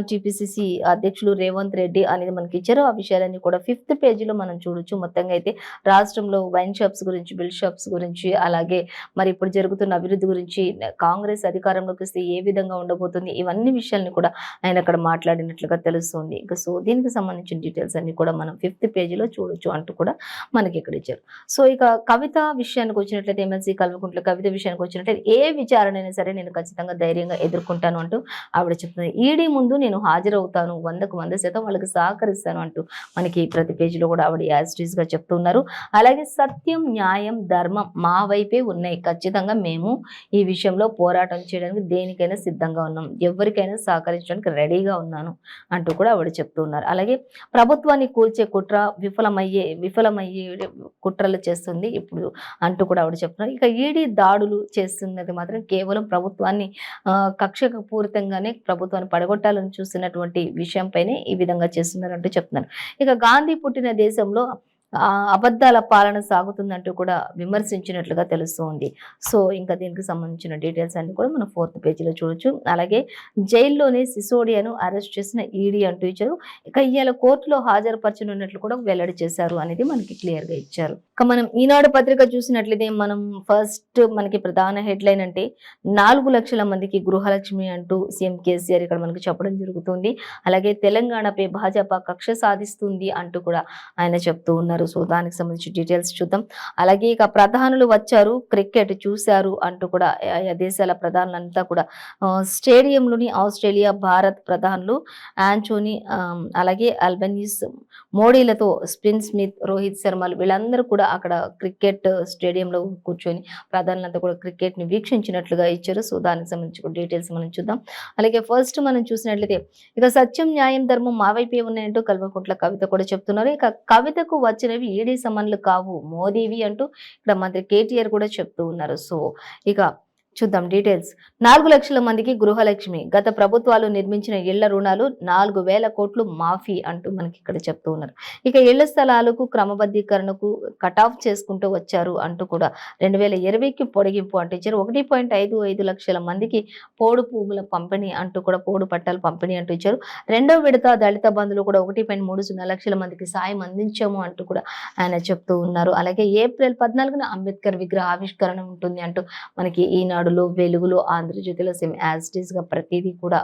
[SPEAKER 1] టీపీసీసీ అధ్యక్షులు రేవంత్ రెడ్డి అనేది మనకి ఇచ్చారు. ఆ విషయాలన్నీ కూడా 5th పేజీలో మనం చూడొచ్చు. మొత్తంగా అయితే రాష్ట్రంలో వైన్ షాప్స్ గురించి, బిల్ షాప్స్ గురించి, అలాగే మరి ఇప్పుడు జరుగుతున్న అభివృద్ధి గురించి, కాంగ్రెస్ అధికారంలోకి వస్తే ఏ విధంగా ఉండబోతుంది, ఇవన్నీ విషయాలను కూడా ఆయన అక్కడ మాట్లాడినట్లుగా తెలుస్తుంది. ఇంకా సో దీనికి సంబంధించిన డీటెయిల్స్ అన్ని కూడా మనం 5th పేజీలో చూడొచ్చు అంటూ కూడా మనకి ఇక్కడ ఇచ్చారు. సో ఇక కవిత విషయానికి వచ్చినట్లయితే ఎమ్మెల్సీ కల్వకుంట్ల కవిత విషయానికి వచ్చినట్లయితే ఏ విచారణ అయినా సరే నేను ఖచ్చితంగా ధైర్యంగా ఎదుర్కొంటాను అంటూ ఆవిడ చెప్తుంది. ఈడీ ముందు నేను హాజరవుతాను, 100% వాళ్ళకి సహకరిస్తాను అంటూ మనకి ప్రతి పేజీలో కూడా ఆవిడ యాజిటీస్ గా చెప్తున్నారు. అలాగే సత్యం, న్యాయం, ధర్మం మా వైపే ఉన్నాయి, ఖచ్చితంగా మేము ఈ విషయంలో పోరాటం చేయడానికి దేనికైనా సిద్ధంగా ఉన్నాం, ఎవరికైనా సహకరించడానికి రెడీగా ఉన్నాను అంటూ కూడా ఆవిడ చెప్తున్నారు. అలాగే ప్రభుత్వాన్ని కూల్చే కుట్ర విఫలమయ్యే కుట్రలు చేస్తుంది ఇప్పుడు అంటూ కూడా ఆవిడ చెప్తున్నారు. ఇక ఈడీ దాడులు చేస్తున్నది మాత్రం కేవలం ప్రభుత్వాన్ని కక్షపూరితంగానే ప్రభుత్వాన్ని పడగొట్టాలని చూస్తున్నటువంటి విషయంపైనే ఈ విధంగా చేస్తున్నారంటూ చెప్తున్నారు. ఇక గాంధీ పుట్టిన దేశంలో అబద్ధాల పాలన సాగుతుందంటూ కూడా విమర్శించినట్లుగా తెలుస్తుంది. సో ఇంకా దీనికి సంబంధించిన డీటెయిల్స్ అన్ని కూడా మనం 4th పేజీలో చూడొచ్చు. అలాగే జైల్లోనే సిసోడియాను అరెస్ట్ చేసిన ఈడీ అంటూ ఇచ్చారు. ఇక ఇవాళ కోర్టులో హాజరుపరచనున్నట్లు కూడా వెల్లడి చేశారు అనేది మనకి క్లియర్ గా ఇచ్చారు. ఇక మనం ఈనాడు పత్రిక చూసినట్లయితే మనం ఫస్ట్ మనకి ప్రధాన హెడ్లైన్ అంటే 4 లక్షల మందికి గృహలక్ష్మి అంటూ సీఎం కేసీఆర్ ఇక్కడ మనకి చెప్పడం జరుగుతుంది. అలాగే తెలంగాణపై భాజపా కక్ష సాధిస్తుంది అంటూ కూడా ఆయన చెప్తూ ఉన్నారు. ఉన్నారు. సో దానికి సంబంధించి డీటెయిల్స్ చూద్దాం. అలాగే ఇక ప్రధానులు వచ్చారు, క్రికెట్ చూశారు అంటూ కూడా ఆయా దేశాల ప్రధానులంతా కూడా స్టేడియంలోని ఆస్ట్రేలియా, భారత్ ప్రధానులు ఆంటోనీ అలాగే అల్బనీస్, మోడీలతో స్పిన్ స్మిత్, రోహిత్ శర్మలు వీళ్ళందరూ కూడా అక్కడ క్రికెట్ స్టేడియంలో కూర్చొని ప్రధానులంతా కూడా క్రికెట్ ని వీక్షించినట్లుగా ఇచ్చారు. సో దానికి సంబంధించి డీటెయిల్స్ మనం చూద్దాం. అలాగే ఫస్ట్ మనం చూసినట్లయితే ఇక సత్యం, న్యాయం, ధర్మం మా వైపే ఉన్నాయంటూ కల్వకుంట్ల కవిత కూడా చెప్తున్నారు. ఇక కవితకు వచ్చినవి ఈడీ సమన్లు కావు, మోదీవి అంటూ ఇక్కడ మంత్రి కేటీఆర్ కూడా చెప్తూ ఉన్నారు. సో ఇక చూద్దాం డీటెయిల్స్. 4 లక్షల మందికి గృహలక్ష్మి, గత ప్రభుత్వాలు నిర్మించిన ఇళ్ల రుణాలు 4,000 కోట్లు మాఫీ అంటూ మనకి ఇక్కడ చెప్తూ ఉన్నారు. ఇక ఇళ్ల స్థలాలకు క్రమబద్ధీకరణకు కట్ ఆఫ్ చేసుకుంటూ వచ్చారు అంటూ కూడా 2020కి పొడిగింపు అంటూ ఇచ్చారు. 1.55 లక్షల మందికి పోడు భూముల పంపిణీ అంటూ కూడా పోడు పట్టాలు పంపిణీ అంటూ ఇచ్చారు. రెండో విడత దళిత బంధువులు కూడా 1.30 లక్షల మందికి సాయం అందించాము అంటూ కూడా ఆయన చెప్తూ ఉన్నారు. అలాగే ఏప్రిల్ 14న అంబేద్కర్ విగ్రహ ఆవిష్కరణ ఉంటుంది అంటూ మనకి ఈనాడులో, వెలుగులో, ఆంధ్రజ్యోతిలో సేమ్ యాజ్ ఇట్ ఈస్ గా ప్రతిదీ కూడా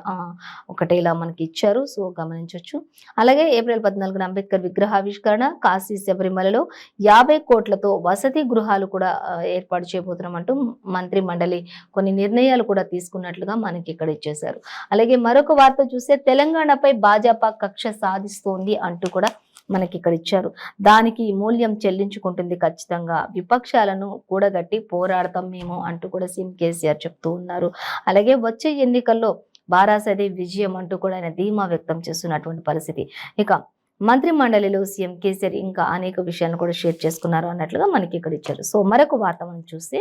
[SPEAKER 1] ఒకటేలా మనకి ఇచ్చారు. సో గమనించవచ్చు. అలాగే ఏప్రిల్ 14న అంబేద్కర్ విగ్రహావిష్కరణ, కాశీ శబరిమలలో 50 కోట్లతో వసతి గృహాలు కూడా ఏర్పాటు చేయబోతున్నామంటూ మంత్రి మండలి కొన్ని నిర్ణయాలు కూడా తీసుకున్నట్లుగా మనకి ఇక్కడ ఇచ్చేశారు. అలాగే మరొక వార్త చూస్తే తెలంగాణపై భాజపా కక్ష సాధిస్తోంది అంటూ కూడా మనకి ఇక్కడ ఇచ్చారు. దానికి మూల్యం చెల్లించుకుంటుంది ఖచ్చితంగా, విపక్షాలను కూడగట్టి పోరాడతాం మేము అంటూ కూడా సీఎం కేసీఆర్ చెప్తూ ఉన్నారు. అలాగే వచ్చే ఎన్నికల్లో బారాసదే విజయం అంటూ కూడా ఆయన ధీమా వ్యక్తం చేస్తున్నటువంటి పరిస్థితి. ఇక మంత్రి మండలిలో సీఎం కేసీఆర్ ఇంకా అనేక విషయాలను కూడా షేర్ చేసుకున్నారు అన్నట్లుగా మనకి ఇక్కడ ఇచ్చారు. సో మరొక వార్త మనం చూస్తే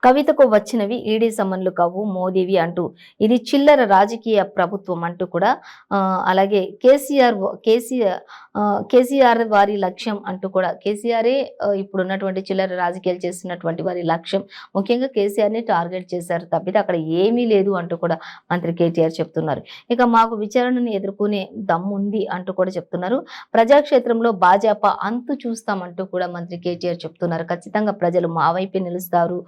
[SPEAKER 1] కవితకు వచ్చినవి ఈడీ సమన్లు కావు, మోదీవి అంటూ ఇది చిల్లర రాజకీయ ప్రభుత్వం అంటూ కూడా అలాగే కేసీఆర్ వారి లక్ష్యం అంటూ కూడా కేసీఆరే ఇప్పుడు ఉన్నటువంటి చిల్లర రాజకీయాలు చేస్తున్నటువంటి వారి లక్ష్యం, ముఖ్యంగా కేసీఆర్ ని టార్గెట్ చేశారు తప్పితే అక్కడ ఏమీ లేదు అంటూ కూడా మంత్రి కేటీఆర్ చెప్తున్నారు. ఇక మాకు విచారణను ఎదుర్కొనే దమ్ముంది అంటూ కూడా చెప్తున్నారు. ప్రజాక్షేత్రంలో భాజపా అంతు చూస్తామంటూ కూడా మంత్రి కేటీఆర్ చెప్తున్నారు. ఖచ్చితంగా ప్రజలు మా వైపే నిలుస్తారు,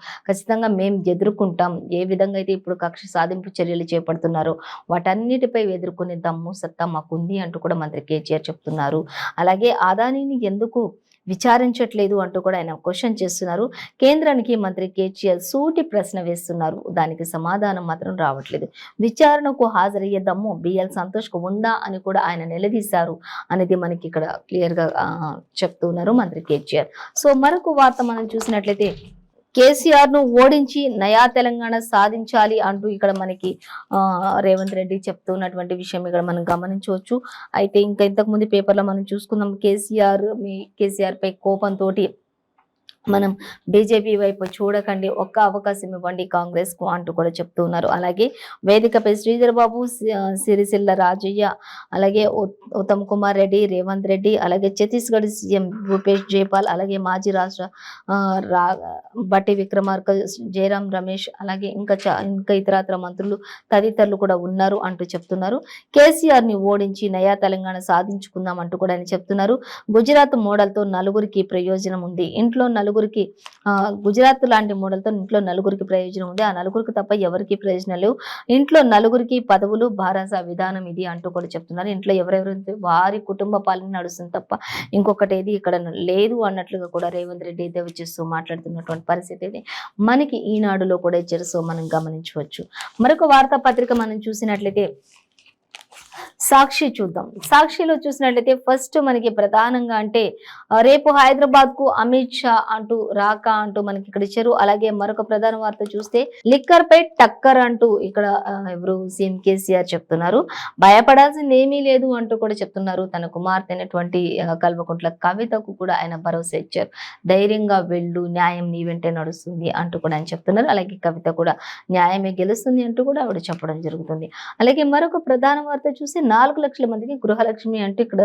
[SPEAKER 1] ఖచ్చితంగా మేము ఎదుర్కొంటాం. ఏ విధంగా అయితే ఇప్పుడు కక్ష సాధింపు చర్యలు చేపడుతున్నారో వాటన్నిటిపై ఎదుర్కొనే దమ్ము సత్తా మాకుంది అంటూ కూడా మంత్రి కేటీఆర్ చెప్తున్నారు. అలాగే అదానీని ఎందుకు విచారించట్లేదు అంటూ కూడా ఆయన క్వశ్చన్ చేస్తున్నారు. కేంద్రానికి మంత్రి కేటీఆర్ సూటి ప్రశ్న వేస్తున్నారు. దానికి సమాధానం మాత్రం రావట్లేదు. విచారణకు హాజరయ్యే దమ్ము బిఎల్ సంతోష్ కు ఉందా అని కూడా ఆయన నిలదీశారు అనేది మనకి ఇక్కడ క్లియర్ గా చెప్తున్నారు మంత్రి కేటీఆర్. సో మరొక వార్త మనం చూసినట్లయితే కేసీఆర్ ను ఓడించి నయా తెలంగాణ సాధించాలి అంటూ ఇక్కడ మనకి రేవంత్ రెడ్డి చెప్తున్నటువంటి విషయం ఇక్కడ మనం గమనించవచ్చు. అయితే ఇంకా ఇంతకు ముందు పేపర్లో మనం చూసుకుందాం, కేసీఆర్ పై కోపంతో మనం బీజేపీ వైపు చూడకండి, ఒక్క అవకాశం ఇవ్వండి కాంగ్రెస్ కు అంటూ కూడా చెప్తూ ఉన్నారు. అలాగే వేదికపై శ్రీధర్ బాబు, సిరిసిల్ల రాజయ్య, అలాగే ఉత్తమ్ కుమార్ రెడ్డి, రేవంత్ రెడ్డి, అలాగే ఛత్తీస్గఢ్ సీఎం భూపేష్ జైపాల్, అలాగే మాజీ రాష్ట్ర బట్టి విక్రమార్క, జయరాం రమేష్, అలాగే ఇంకా ఇతరత్ర మంత్రులు తదితరులు కూడా ఉన్నారు అంటూ చెప్తున్నారు. కేసీఆర్ ని ఓడించి నయా తెలంగాణ సాధించుకుందాం అంటూ కూడా ఆయన చెప్తున్నారు. గుజరాత్ మోడల్ తో నలుగురికి ప్రయోజనం ఉంది, ఇంట్లో నలుగురికి గుజరాత్ లాంటి మోడల్తో ఇంట్లో నలుగురికి ప్రయోజనం ఉంది, ఆ నలుగురికి తప్ప ఎవరికి ప్రయోజనం లేవు, ఇంట్లో నలుగురికి పదవులు భారస విధానం ఇది అంటూ కూడా చెప్తున్నారు. ఇంట్లో ఎవరెవరైతే వారి కుటుంబ పాలన నడుస్తుంది తప్ప ఇంకొకటి ఏది ఇక్కడ లేదు అన్నట్లుగా కూడా రేవంత్ రెడ్డి అయితే వచ్చేస్తూ మాట్లాడుతున్నటువంటి పరిస్థితి అయితే మనకి ఈనాడులో కూడా ఇచ్చారు. సో మనం గమనించవచ్చు. మరొక వార్తాపత్రిక మనం చూసినట్లయితే సాక్షి చూద్దాం. సాక్షిలో చూసినట్లయితే ఫస్ట్ మనకి ప్రధానంగా అంటే రేపు హైదరాబాద్ కు అమిత్ షా అంటూ రాక అంటూ మనకి ఇక్కడ ఇచ్చారు. అలాగే మరొక ప్రధాన వార్త చూస్తే లిక్కర్ పై టక్కర్ అంటూ ఇక్కడ ఎవరు సీఎం కేసీఆర్ చెప్తున్నారు. భయపడాల్సింది ఏమీ లేదు అంటూ కూడా చెప్తున్నారు. తన కుమార్తె అయినటువంటి కల్వకుంట్ల కవితకు కూడా ఆయన భరోసా ఇచ్చారు. ధైర్యంగా వెళ్ళు, న్యాయం నీ వెంటే నడుస్తుంది అంటూ కూడా ఆయన చెప్తున్నారు. అలాగే కవిత కూడా న్యాయమే గెలుస్తుంది అంటూ కూడా ఆవిడ చెప్పడం జరుగుతుంది. అలాగే మరొక ప్రధాన వార్త చూస్తే 4 లక్షల మందికి గృహలక్ష్మి అంటూ ఇక్కడ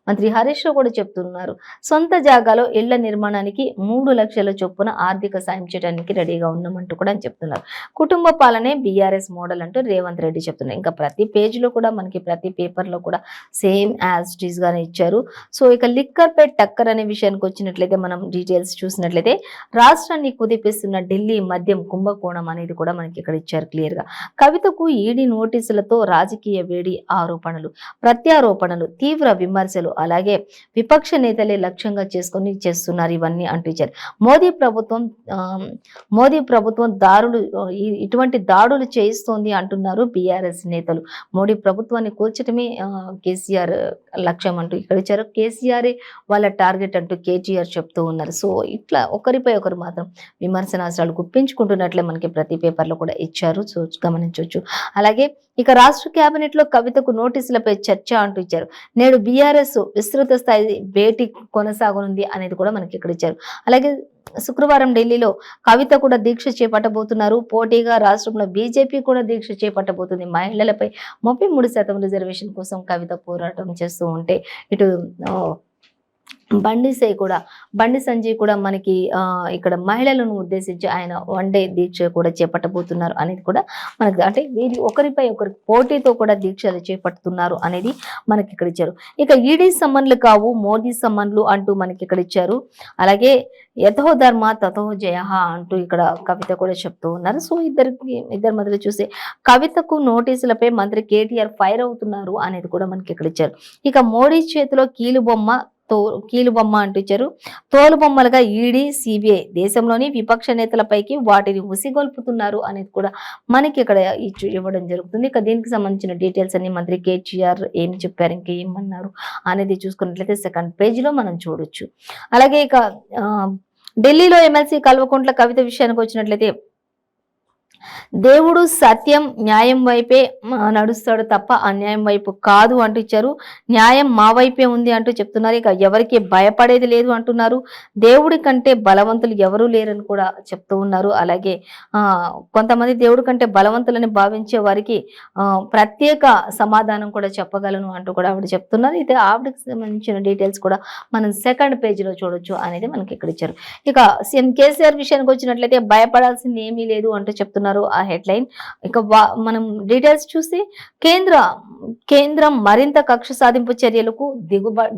[SPEAKER 1] మంత్రి హరీష్ రావు కూడా చెప్తున్నారు. సొంత జాగాలో ఇళ్ల నిర్మాణానికి 3 లక్షల చొప్పున ఆర్థిక సాయం చేయడానికి రెడీగా ఉన్నామంటూ కూడా చెప్తున్నారు. కుటుంబ పాలనే బీఆర్ఎస్ మోడల్ అంటూ రేవంత్ రెడ్డి చెప్తున్నారు. ఇంకా ప్రతి పేజ్ లో కూడా మనకి ప్రతి పేపర్ లో కూడా సేమ్ యాజ్ ఇట్ ఈస్ గానే ఇచ్చారు. సో ఇక లిక్కర్ పై టక్కర్ అనే విషయానికి వచ్చినట్లయితే మనం డీటెయిల్స్ చూసినట్లయితే రాష్ట్రాన్ని కుదిపిస్తున్న ఢిల్లీ మద్యం కుంభకోణం అనేది కూడా మనకి ఇక్కడ ఇచ్చారు క్లియర్ గా. కవితకు ఈడీ నోటీసులతో రాజకీయ వేడి ఆరోపణ ఆరోపణలు, ప్రత్యారోపణలు, తీవ్ర విమర్శలు, అలాగే విపక్ష నేతలే లక్ష్యంగా చేసుకొని చేస్తున్నారు ఇవన్నీ అంటూ ఇచ్చారు. మోదీ ప్రభుత్వం ఇటువంటి దాడులు చేయిస్తోంది అంటున్నారు బీఆర్ఎస్ నేతలు. మోడీ ప్రభుత్వాన్ని కూల్చడమే కేసీఆర్ లక్ష్యం అంటూ ఇక్కడ ఇచ్చారు. కేసీఆర్ వాళ్ళ టార్గెట్ అంటూ కేటీఆర్ చెప్తూ ఉన్నారు. సో ఇట్లా ఒకరిపై ఒకరు మాత్రం విమర్శనాస్త్రాలు గుప్పించుకుంటున్నట్లే మనకి ప్రతి పేపర్లో కూడా ఇచ్చారు. సో గమనించవచ్చు. అలాగే ఇక రాష్ట్ర కేబినెట్ లో కవితకు నోటీసులపై చర్చ అంటూ ఇచ్చారు. నేడు బీఆర్ఎస్ విస్తృత స్థాయి భేటీ కొనసాగనుంది అనేది కూడా మనకి ఇక్కడ ఇచ్చారు. అలాగే శుక్రవారం ఢిల్లీలో కవిత కూడా దీక్ష చేపట్టబోతున్నారు. పోటీగా రాష్ట్రంలో బీజేపీ కూడా దీక్ష చేపట్టబోతుంది. మహిళలపై 33% రిజర్వేషన్ కోసం కవిత పోరాటం చేస్తూ ఉంటే ఇటు బండి సంజయ్ కూడా మనకి ఇక్కడ మహిళలను ఉద్దేశించి ఆయన వన్ డే దీక్ష కూడా చేపట్టబోతున్నారు అనేది కూడా మనకి, అంటే వీరి ఒకరిపై ఒకరి పోటీతో కూడా దీక్షలు చేపడుతున్నారు అనేది మనకి ఇక్కడ ఇచ్చారు. ఇక ఈడీ సమ్మన్లు కావు మోదీ సమ్మన్లు అంటూ మనకి ఇక్కడ ఇచ్చారు. అలాగే యథో ధర్మ తథో జయ అంటూ ఇక్కడ కవిత కూడా చెప్తూ ఉన్నారు. సో ఇద్దరి మధ్యలో చూస్తే కవితకు నోటీసులపై మంత్రి కేటీఆర్ ఫైర్ అవుతున్నారు అనేది కూడా మనకి ఇక్కడ ఇచ్చారు. ఇక మోడీ చేతిలో కీలుబొమ్మ అంటూ ఇచ్చారు. తోలుబొమ్మలుగా ఈడీ, సిబిఐ దేశంలోని విపక్ష నేతలపైకి వాటిని ఉసిగొల్పుతున్నారు అనేది కూడా మనకి ఇక్కడ ఇవ్వడం జరుగుతుంది. ఇక దీనికి సంబంధించిన డీటెయిల్స్ అన్ని మంత్రి కేటీఆర్ ఏం చెప్పారు, ఇంకా ఏమన్నారు అనేది చూసుకున్నట్లయితే సెకండ్ పేజీలో మనం చూడొచ్చు. అలాగే ఇక ఢిల్లీలో ఎమ్మెల్సీ కల్వకుంట్ల కవిత విషయానికి వచ్చినట్లయితే దేవుడు సత్యం న్యాయం వైపే నడుస్తాడు తప్ప అన్యాయం వైపు కాదు అంటూ ఇచ్చారు. న్యాయం మా వైపే ఉంది అంటూ చెప్తున్నారు. ఇక ఎవరికి భయపడేది లేదు అంటున్నారు. దేవుడి కంటే బలవంతులు ఎవరూ లేరని కూడా చెప్తూ ఉన్నారు. అలాగే కొంతమంది దేవుడి కంటే బలవంతులని భావించే వారికి ప్రత్యేక సమాధానం కూడా చెప్పగలను అంటూ కూడా ఆవిడ చెప్తున్నారు. అయితే ఆవిడకి సంబంధించిన డీటెయిల్స్ కూడా మనం సెకండ్ పేజీలో చూడొచ్చు అనేది మనకి ఇక్కడ ఇచ్చారు. ఇక సీఎం కేసీఆర్ విషయానికి వచ్చినట్లయితే భయపడాల్సింది ఏమీ లేదు అంటూ చెప్తున్నారు ఆ హెడ్లైన్. ఇక మనం డీటెయిల్స్ చూసి కేంద్రం మరింత కక్ష సాధింపు చర్యలకు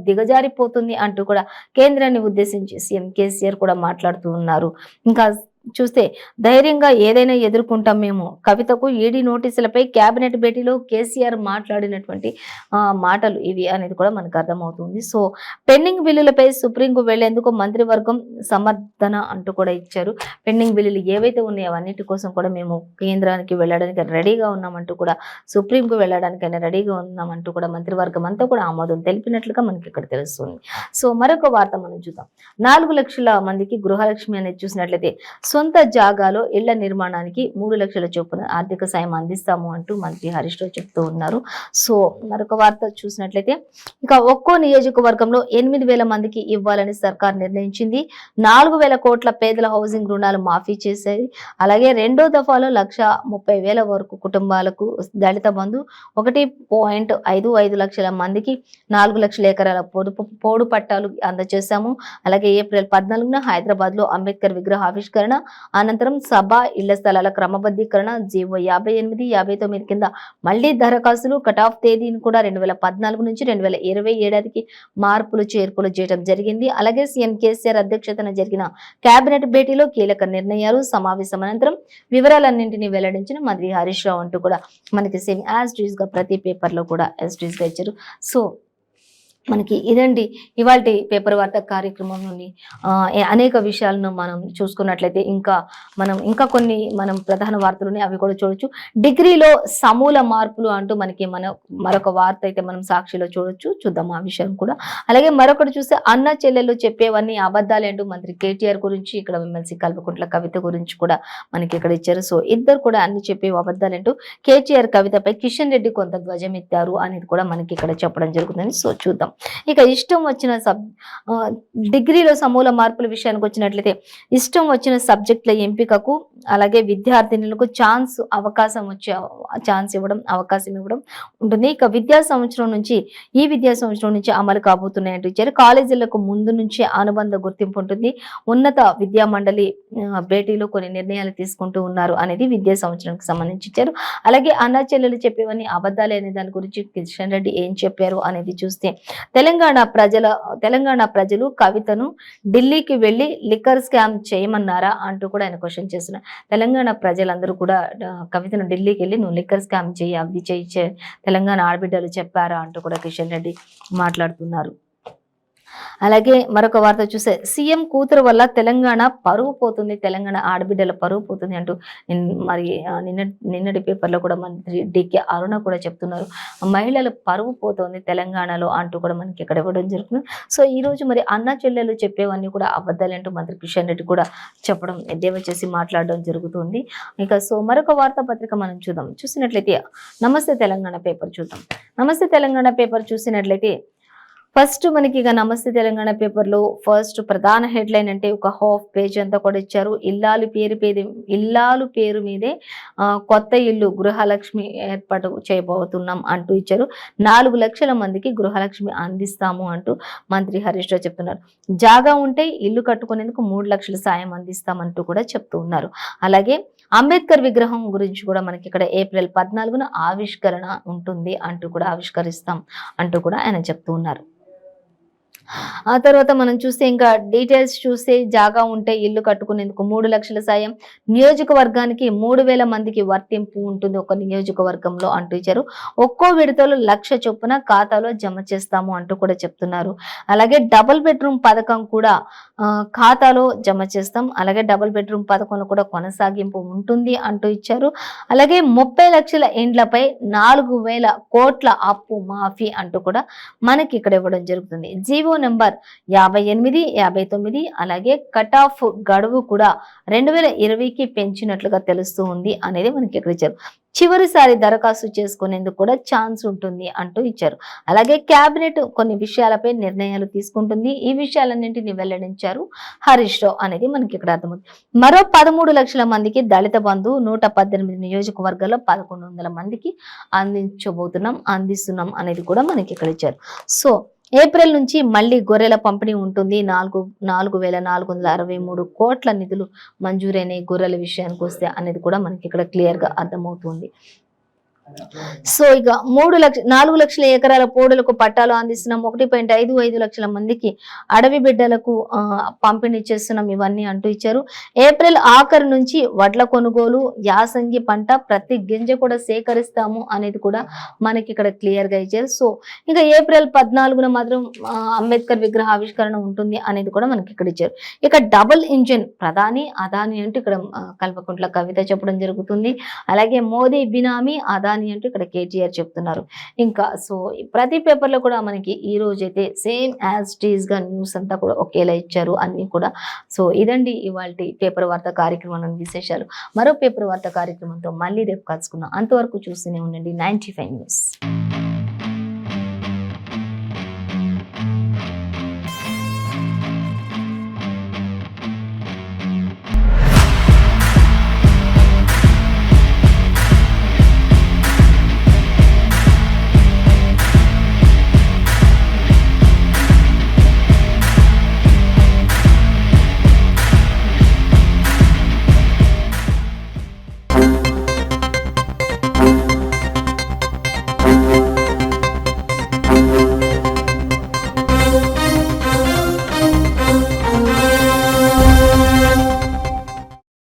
[SPEAKER 1] దిగజారిపోతుంది అంటూ కూడా కేంద్రాన్ని ఉద్దేశించి సీఎం కేసీఆర్ కూడా మాట్లాడుతూ ఉన్నారు. ఇంకా చూస్తే ధైర్యంగా ఏదైనా ఎదుర్కొంటాం మేము. కవితకు ఈడీ నోటీసులపై కేబినెట్ భేటీలో కేసీఆర్ మాట్లాడినటువంటి మాటలు ఇవి అనేది కూడా మనకు అర్థమవుతుంది. సో పెండింగ్ బిల్లులపై సుప్రీంకు వెళ్లేందుకు మంత్రివర్గం సమర్థన అంటూ కూడా ఇచ్చారు. పెండింగ్ బిల్లులు ఏవైతే ఉన్నాయో అన్నిటి కోసం కూడా మేము కేంద్రానికి వెళ్ళడానికి రెడీగా ఉన్నామంటూ కూడా, సుప్రీంకు వెళ్ళడానికైనా రెడీగా ఉన్నామంటూ కూడా మంత్రివర్గం అంతా కూడా ఆమోదం తెలిపినట్లుగా మనకి ఇక్కడ తెలుస్తుంది. సో మరొక వార్త మనం చూద్దాం. 4 లక్షల మందికి గృహలక్ష్మి అనేది చూసినట్లయితే సొంత జాగాలో ఇళ్ల నిర్మాణానికి 3 లక్షల చొప్పున ఆర్థిక సాయం అందిస్తాము అంటూ మంత్రి హరీష్ రావు చెప్తూ ఉన్నారు. సో మరొక వార్త చూసినట్లయితే ఇక ఒక్కో నియోజకవర్గంలో 8,000 మందికి ఇవ్వాలని సర్కార్ నిర్ణయించింది. 4,000 కోట్ల పేదల హౌసింగ్ రుణాలు మాఫీ చేశాయి. అలాగే రెండో దఫాలో 1,30,000 వరకు కుటుంబాలకు దళిత బంధు, 1.55 లక్షల మందికి 4 లక్షల ఎకరాల పోడు పట్టాలు అందజేశాము. అలాగే ఏప్రిల్ 14న హైదరాబాద్ లో అంబేద్కర్ విగ్రహ ఆవిష్కరణ, అనంతరం సభ ఇళ్ల స్థలాల క్రమబద్ధీకరణ, జీవో 58, 59 కింద మళ్లీ దరఖాస్తులు కట్ ఆఫ్ తేదీని కూడా 2014 నుంచి 2020 ఏడాదికి మార్పులు చేర్పులు చేయడం జరిగింది. అలాగే సీఎం కేసీఆర్ అధ్యక్షతన జరిగిన కేబినెట్ భేటీలో కీలక నిర్ణయాలు, సమావేశం అనంతరం వివరాలన్నింటినీ వెల్లడించిన మంత్రి హరీష్ రావు అంటూ కూడా మనకి సేమ్ యాజ్ ఇట్ ఈస్ గా ప్రతి పేపర్ లో కూడా యాజ్ ఇట్ ఈస్ గా ఇచ్చారు. సో మనకి ఇదండి ఇవాల్టి పేపర్ వార్త కార్యక్రమం నుండి అనేక విషయాలను మనం చూసుకున్నట్లయితే ఇంకా కొన్ని మనం ప్రధాన వార్తలున్నాయి, అవి కూడా చూడొచ్చు. డిగ్రీలో సమూల మార్పులు అంటూ మనకి మరొక వార్త అయితే మనం సాక్షిలో చూద్దాం ఆ విషయం కూడా. అలాగే మరొకటి చూస్తే అన్న చెల్లెలు చెప్పేవన్నీ అబద్ధాలే అంటూ మంత్రి కేటీఆర్ గురించి, ఇక్కడ ఎమ్మెల్సీ కల్వకుంట్ల కవిత గురించి కూడా మనకి ఇక్కడ ఇచ్చారు. సో ఇద్దరు కూడా అన్ని చెప్పేవి అబద్ధాలంటూ కేటీఆర్ కవితపై కిషన్ రెడ్డి కొంత ధ్వజం ఎత్తారు అనేది కూడా మనకి ఇక్కడ చెప్పడం జరుగుతుంది. సో చూద్దాం. ఇక ఇష్టం వచ్చిన డిగ్రీలో సమూల మార్పుల విషయానికి వచ్చినట్లయితే ఇష్టం వచ్చిన సబ్జెక్టుల ఎంపికకు, అలాగే విద్యార్థినులకు అవకాశం ఇవ్వడం ఉంటుంది. ఇక ఈ విద్యా సంవత్సరం నుంచి అమలు కాబోతున్నాయంటూ ఇచ్చారు. కాలేజీలకు ముందు నుంచి అనుబంధ గుర్తింపు ఉంటుంది. ఉన్నత విద్యా మండలి భేటీలో కొన్ని నిర్ణయాలు తీసుకుంటూ ఉన్నారు అనేది విద్యా సంవత్సరానికి సంబంధించి ఇచ్చారు. అలాగే అన్న చెల్లెలు చెప్పేవన్నీ అబద్ధాలే అనే దాని గురించి కిషన్ రెడ్డి ఏం చెప్పారు అనేది చూస్తే తెలంగాణ ప్రజలు కవితను ఢిల్లీకి వెళ్లి లిక్కర్ స్కామ్ చేయమన్నారా అంటూ కూడా ఆయన క్వశ్చన్ చేస్తున్నారు. తెలంగాణ ప్రజలందరూ కూడా కవితను ఢిల్లీకి వెళ్ళి నువ్వు లిక్కర్ స్కామ్ చేయి, అవి చేయి, తెలంగాణ ఆడబిడ్డలు చెప్పారా అంటూ కూడా కిషన్ రెడ్డి మాట్లాడుతున్నారు. అలాగే మరొక వార్త చూస్తే సీఎం కూతురు వల్ల తెలంగాణ పరువు పోతుంది, తెలంగాణ ఆడబిడ్డల పరువు పోతుంది అంటూ మరి నిన్నటి పేపర్లో కూడా మంత్రి డికే అరుణ కూడా చెప్తున్నారు. మహిళల పరువు పోతుంది తెలంగాణలో అంటూ కూడా మనకి ఇక్కడ ఇవ్వడం జరుగుతుంది. సో ఈ రోజు మరి అన్న చెల్లెలు చెప్పేవన్నీ కూడా అబద్ధాలంటూ మంత్రి కిషన్ రెడ్డి కూడా చెప్పడం, ఎద్దేవా చేసి మాట్లాడడం జరుగుతుంది. ఇక సో మరొక వార్తాపత్రిక మనం చూసినట్లయితే నమస్తే తెలంగాణ పేపర్ చూద్దాం. నమస్తే తెలంగాణ పేపర్ చూసినట్లయితే ఫస్ట్ మనకి ఇక నమస్తే తెలంగాణ పేపర్లో ఫస్ట్ ప్రధాన హెడ్లైన్ అంటే ఒక హాఫ్ పేజ్ అంతా కూడా ఇచ్చారు. ఇల్లాలు పేరు మీదే కొత్త ఇల్లు గృహలక్ష్మి ఏర్పాటు చేయబోతున్నాం అంటూ ఇచ్చారు. 4 లక్షల మందికి గృహలక్ష్మి అందిస్తాము అంటూ మంత్రి హరీష్ రావు చెప్తున్నారు. జాగా ఉంటే ఇల్లు కట్టుకునేందుకు 3 లక్షల సాయం అందిస్తామంటూ కూడా చెప్తూ ఉన్నారు. అలాగే అంబేద్కర్ విగ్రహం గురించి కూడా మనకి ఇక్కడ ఏప్రిల్ 14న ఆవిష్కరణ ఉంటుంది అంటూ కూడా ఆవిష్కరిస్తాం అంటూ కూడా ఆయన చెప్తూ ఉన్నారు. ఆ తర్వాత మనం చూస్తే ఇంకా డీటెయిల్స్ చూస్తే జాగా ఉంటే ఇల్లు కట్టుకునేందుకు 3 లక్షల సాయం, నియోజకవర్గానికి 3,000 మందికి వర్తింపు ఉంటుంది ఒక నియోజకవర్గంలో అంటూ ఇచ్చారు. ఒక్కో విడతలో 1,00,000 చొప్పున ఖాతాలో జమ చేస్తాము అంటూ కూడా చెప్తున్నారు. అలాగే డబుల్ బెడ్రూమ్ పథకం కూడా ఖాతాలో జమ చేస్తాం, అలాగే డబుల్ బెడ్రూమ్ పథకంలో కూడా కొనసాగింపు ఉంటుంది అంటూ ఇచ్చారు. అలాగే 30 లక్షల ఇండ్లపై 4,000 కోట్ల అప్పు మాఫీ అంటూ కూడా మనకి ఇక్కడ ఇవ్వడం జరుగుతుంది. జీవో నెంబర్ 58, 59 అలాగే కట్ ఆఫ్ గడువు కూడా 2020కి పెంచినట్లుగా తెలుస్తూ ఉంది అనేది మనకి ఇక్కడ ఇచ్చారు. చివరిసారి దరఖాస్తు చేసుకునేందుకు కూడా ఛాన్స్ ఉంటుంది అంటూ ఇచ్చారు. అలాగే కేబినెట్ కొన్ని విషయాలపై నిర్ణయాలు తీసుకుంటుంది. ఈ విషయాలన్నింటినీ వెల్లడించారు హరీష్ రావు అనేది మనకి ఇక్కడ అర్థమవుతుంది. మరో 13 లక్షల మందికి దళిత బంధు 118 నియోజకవర్గాల్లో 1,100 మందికి అందిస్తున్నాం అనేది కూడా మనకి ఇక్కడ ఇచ్చారు. సో ఏప్రిల్ నుంచి మళ్ళీ గొర్రెల పంపిణీ ఉంటుంది. 4,463 కోట్ల నిధులు మంజూరైన గొర్రెల విషయానికి వస్తే అనేది కూడా మనకి ఇక్కడ క్లియర్ గా అర్థమవుతుంది. సో ఇక 4 లక్షల ఎకరాల పోడులకు పట్టాలు అందిస్తున్నాం, 1.55 లక్షల మందికి అడవి బిడ్డలకు పంపిణీ చేస్తున్నాం ఇవన్నీ అంటూ ఇచ్చారు. ఏప్రిల్ ఆఖరు నుంచి వడ్ల కొనుగోలు, యాసంగి పంట ప్రతి గింజ కూడా సేకరిస్తాము అనేది కూడా మనకి ఇక్కడ క్లియర్ గా ఇచ్చారు. సో ఇంకా ఏప్రిల్ 14న మాత్రం అంబేద్కర్ విగ్రహ ఆవిష్కరణ ఉంటుంది అనేది కూడా మనకి ఇక్కడ ఇచ్చారు. ఇక డబుల్ ఇంజిన్ ప్రధాని అదాని అంటూ ఇక్కడ కల్వకుంట్ల కవిత చెప్పడం జరుగుతుంది. అలాగే మోదీ బినామీ అదాని అంటూ ఇక్కడ కేటీఆర్ చెప్తున్నారు. ఇంకా సో ప్రతి పేపర్ లో కూడా మనకి ఈ రోజు అయితే సేమ్ యాజ్ టీజ్ గా న్యూస్ అంతా కూడా ఒకేలా ఇచ్చారు అన్ని కూడా. సో ఇదండి ఇవాల్టి పేపర్ వార్త కార్యక్రమం విశేషాలు. మరో పేపర్ వార్త కార్యక్రమంతో మళ్ళీ రేపు కలుసుకుందాం. అంతవరకు చూస్తూనే ఉండండి 95 న్యూస్.